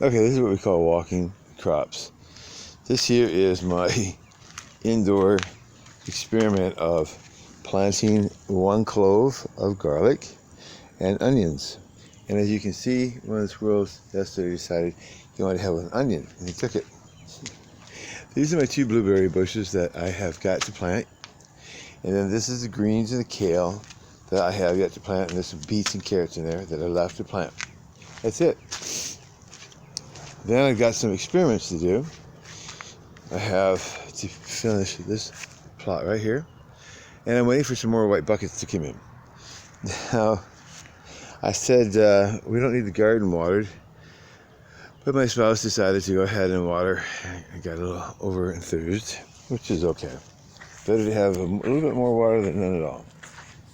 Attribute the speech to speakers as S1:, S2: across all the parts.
S1: Okay, this is what we call walking crops. This here is my indoor experiment of planting 1 clove of garlic and onions. And as you can see, one of the squirrels yesterday decided he wanted to have an onion, and he took it. These are my 2 blueberry bushes that I have got to plant. And then this is the greens and the kale that I have yet to plant, and there's some beets and carrots in there that are left to plant. That's it. Then I've got some experiments to do. I have to finish this plot right here, and I'm waiting for some more white buckets to come in. Now, I said we don't need the garden watered, but my spouse decided to go ahead and water. I got a little over enthused, which is okay. Better to have a little bit more water than none at all.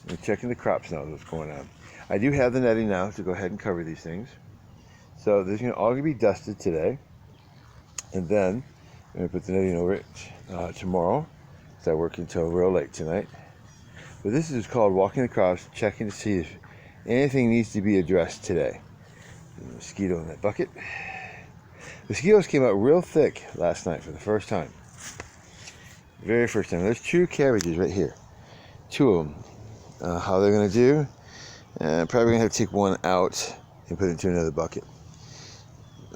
S1: I'm checking the crops now, what's going on. I do have the netting now to go ahead and cover these things. So this is all going to be dusted today, and then I'm going to put the netting over it tomorrow. Start working until real late tonight. But this is called walking the crops, checking to see if anything needs to be addressed today. There's a mosquito in that bucket. Mosquitoes came out real thick last night for the first time. Very first time. There's 2 cabbages right here. 2 of them. How they're going to do? Probably going to have to take one out and put it into another bucket.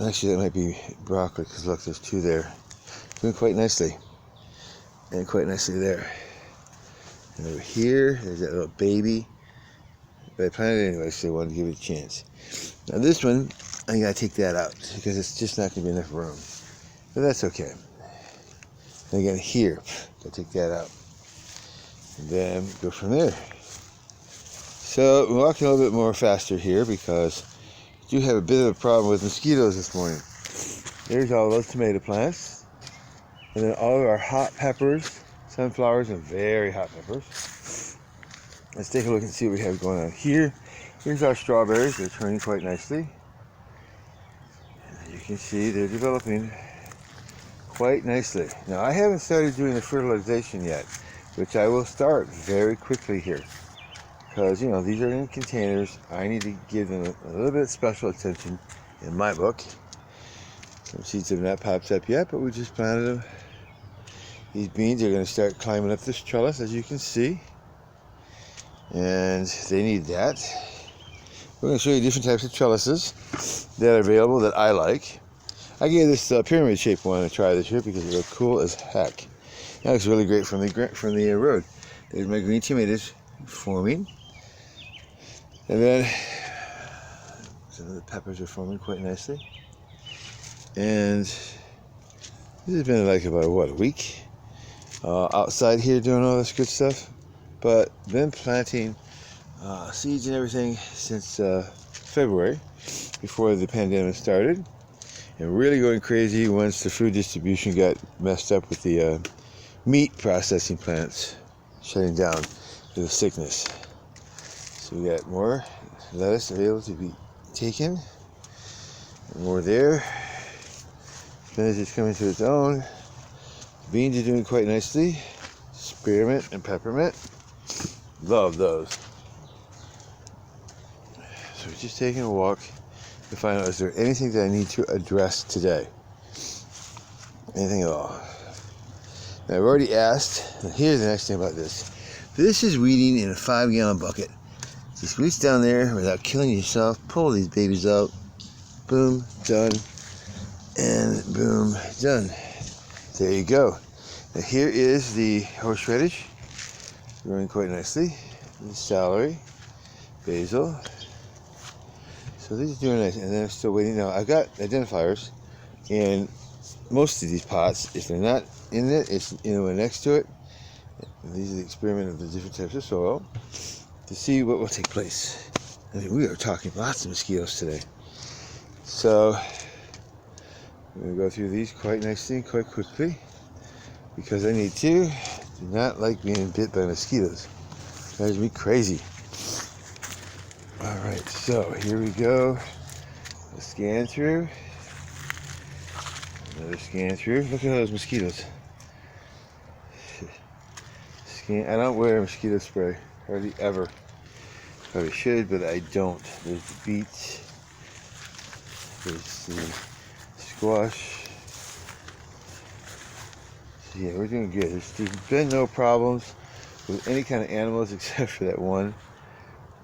S1: Actually, that might be broccoli, because look, there's 2 there. Doing quite nicely. And quite nicely there. And over here, there's that little baby. But I planted it anyway, so I wanted to give it a chance. Now this one, I gotta take that out, because it's just not gonna be enough room. But that's okay. And again, here, gotta take that out. And then go from there. So we're walking a little bit more faster here, because we do have a bit of a problem with mosquitoes this morning. There's all those tomato plants. And then all of our hot peppers, sunflowers, and very hot peppers. Let's take a look and see what we have going on here. Here's our strawberries. They're turning quite nicely. You can see they're developing quite nicely. Now, I haven't started doing the fertilization yet, which I will start very quickly here. Because, these are in containers. I need to give them a little bit of special attention in my book. Some seeds have not popped up yet, but we just planted them. These beans are going to start climbing up this trellis, as you can see. And they need that. We're going to show you different types of trellises that are available that I like. I gave this pyramid shaped one a try this year because it looked cool as heck. That looks really great from the road. There's my green tomatoes forming. And then some of the peppers are forming quite nicely. And this has been like about, a week outside here doing all this good stuff. But been planting seeds and everything since February, before the pandemic started. And really going crazy once the food distribution got messed up with the meat processing plants shutting down for the sickness. So we got more lettuce available to be taken. More there. Spinach is coming to its own. Beans are doing quite nicely. Spearmint and peppermint. Love those. So we're just taking a walk to find out, is there anything that I need to address today? Anything at all? Now, I've already asked, and here's the next thing about this. This is weeding in a 5-gallon bucket. Just reach down there without killing yourself, pull these babies out, boom, done, and boom, done. There you go. Now here is the horseradish, growing quite nicely. The celery, basil. So these are doing nice, and then I'm still waiting. Now I've got identifiers in most of these pots. If they're not in it, it's next to it. And these are the experiment of the different types of soil to see what will take place. I mean, we are talking lots of mosquitoes today. So I'm going to go through these quite nicely, quite quickly, because I need to. Do not like being bit by mosquitoes. It drives me crazy. Alright, so here we go. A scan through. Another scan through. Look at those mosquitoes. I don't wear mosquito spray. Hardly ever. Probably should, but I don't. There's the beets. There's the squash. So yeah, we're doing good. There's been no problems with any kind of animals except for that one.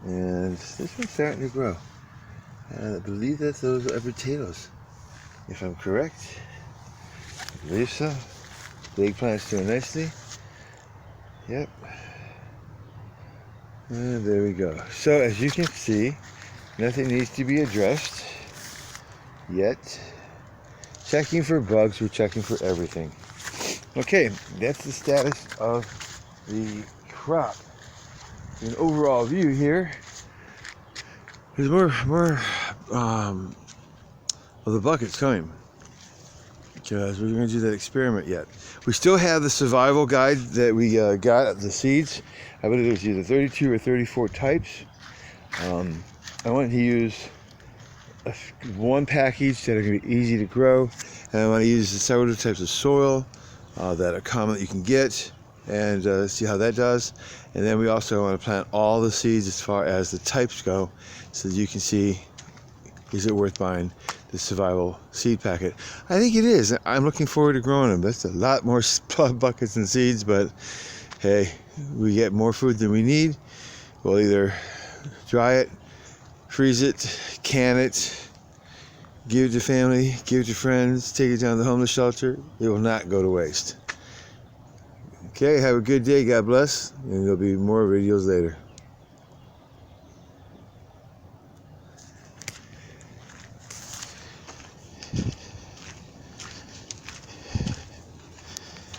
S1: And this one's starting to grow. And I believe that those are potatoes, if I'm correct. I believe so. The eggplant's doing nicely. Yep. And there we go. So as you can see, nothing needs to be addressed yet. Checking for bugs, we're checking for everything. Okay, that's the status of the crop. An overall view here. There's more of the buckets coming, because we're going to do that experiment yet. We still have the survival guide that we got at the seeds. I believe it was either 32 or 34 types. I wanted to use one package that are going to be easy to grow, and I want to use several types of soil that are common that you can get, and see how that does. And then we also want to plant all the seeds as far as the types go, so that you can see, is it worth buying the survival seed packet? I think it is. I'm looking forward to growing them. That's a lot more buckets and seeds, but hey, we get more food than we need. We'll either dry it, freeze it, can it, give it to family, give it to friends, take it down to the homeless shelter. It will not go to waste. Okay, have a good day. God bless. And there'll be more videos later.